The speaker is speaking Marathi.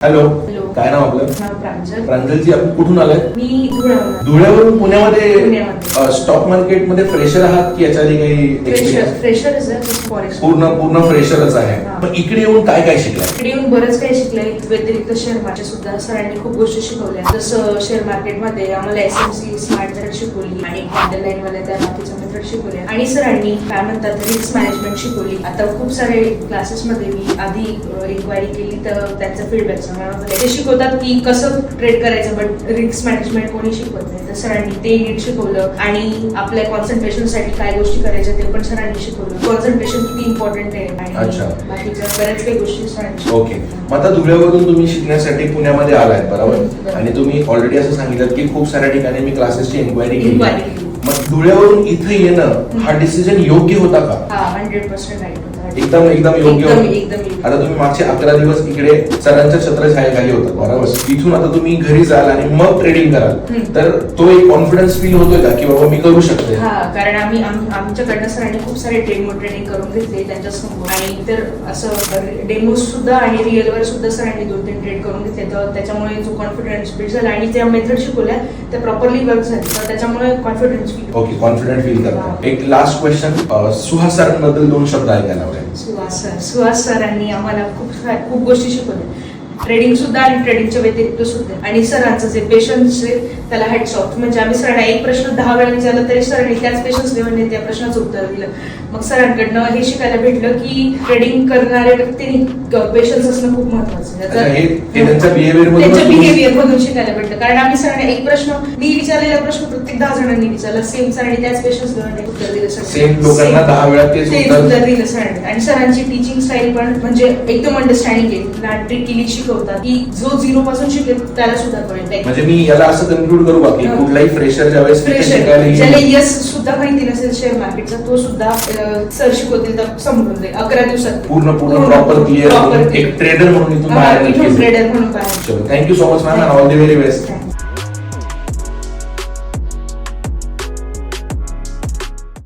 Hello, hello. काय नाव आपलं? नाव प्रांजल. प्रांजलजी, आपण कुठून आलाय? मी धुळ्यावरून. धुळ्यावरून पुण्यामध्ये पुण्यामध्ये. स्टॉक मार्केटमध्ये फ्रेशर आहात की याच्या आधी काही experience? फ्रेशरच आहे फॉरेक्स. पूर्ण फ्रेशरच आहे. हा. पण इकडे येऊन काय काय शिकलाय? इकडे येऊन बरंच काही शिकलंय. व्यतिरिक्त शेअर मार्केट सुद्धा सरांनी खूप गोष्टी शिकवल्या. जसं शेअर मार्केटमध्ये आम्हाला SMC स्मार्ट मेथड शिकवली आणि कॅन्डल लाईन वाल्या त्या बाकीच्या मेथड शिकवल्या आणि सरांनी काय म्हणतात रिस्क मॅनेजमेंट शिकवली. आता खूप सारे क्लासेस मध्ये मी आधी इन्क्वायरी केली तर त्यांचा फीडबॅक सांगणार ते शिकवतात की कसं ट्रेड करायचं, बट रिस्क मॅनेजमेंट कोणी शिकवत नाही. तर सरांनी ते नीट शिकवलं आणि आपल्या कॉन्सन्ट्रेशन साठी काय गोष्टी करायच्या ते पण सरांनी शिकवलं. कॉन्सन्ट्रेशन किती इम्पॉर्टंट आहे आणि बाकीच्या बऱ्याच काही गोष्टी सरांनी. ओके, मग आता धुळ्यावरून तुम्ही शिकण्यासाठी पुण्यामध्ये आलाय, बरोबर? आणि तुम्ही ऑलरेडी असं सांगितलं की खूप साऱ्या ठिकाणी मी क्लासेसची इन्क्वायरी केली. मग धुळ्यावरून इथे येणं हा डिसिजन योग्य होता का? 100% राईट होता. एकदम योग्य होतं. एकदम. आता तुम्ही मागचे 11 दिवस इकडे सरांच्या छत्रछायाखाली होता, बरोबर? इथून आता तुम्ही घरी जाल आणि मग ट्रेडिंग कराल, तर तो एक कॉन्फिडन्स फील होतोय का की बाबा मी करू शकते? हा, कारण आमच्याकडनं सरांनी खूप सारे डेमो ट्रेनिंग करून घेतले त्यांच्या समोर आणि तर असं डेमो सुद्धा आणि रिअलवर सुद्धा सरांनी 2-3 ट्रेड करून घेतले. तर त्याच्यामुळे जो कॉन्फिडन्स बिल्ड झाला आणि त्या मेथड शिकवल्या त्या प्रॉपरली वर्क झाली, तर त्याच्यामुळे confidence feel. Okay, confident feel करता. एक लास्ट क्वेश्चन, सुहास सरांबद्दल 2 शब्द ऐकायला आवडेल. सुहास सरांनी आम्हाला खूप गोष्टी शिकवल्या, ट्रेडिंग सुद्धा आणि ट्रेडिंगच्या व्यतिरिक्त सुद्धा. आणि सरांचं जे पेशन्स आहे त्याला हॅट्स ऑफ. म्हणजे आम्ही सरांना एक प्रश्न 10 वेळा विचारला तरी सरांनी त्याच पेशन्स लेवलने त्या प्रश्नाचं उत्तर दिलं. मग सरांकडनं हे शिकायला भेटलं की ट्रेडिंग करणाऱ्या व्यक्तीने पेशन्स असणं खूप महत्वाचं आहे. त्यांच्या बिहेवियर मधून शिकायला भेटलं. कारण आम्ही सरांना एक प्रश्न, मी विचारलेला प्रश्न प्रत्येक 10 जणांनी विचारला, सेम सरांनी त्याच पेशन्स लेवलने उत्तर दिलं. सेम लोकांना 10 वेळा तेच उत्तर दिलं सरांनी. आणि सरांची टीचिंग स्टाईल पण म्हणजे एकदम अंडरस्टँडिंग आहे. ट्रिकीली शिकवतात की जो 0 पासून शिकेल त्याला सुद्धा कळेल. म्हणजे मी याला असं कन्क्लूड करू का की कुठलाही फ्रेशर ज्यावेळेस ज्याला यस सुद्धा माहिती नसेल शेअर मार्केटचा, तो सुद्धा सर शिकवतील तर समजून जाईल 11 दिवसात पूर्ण प्रॉपर क्लिअर एक ट्रेडर म्हणून इथून बाहेर. ट्रेडर म्हणून बाहेर. Thank you so much ma'am, all the very best.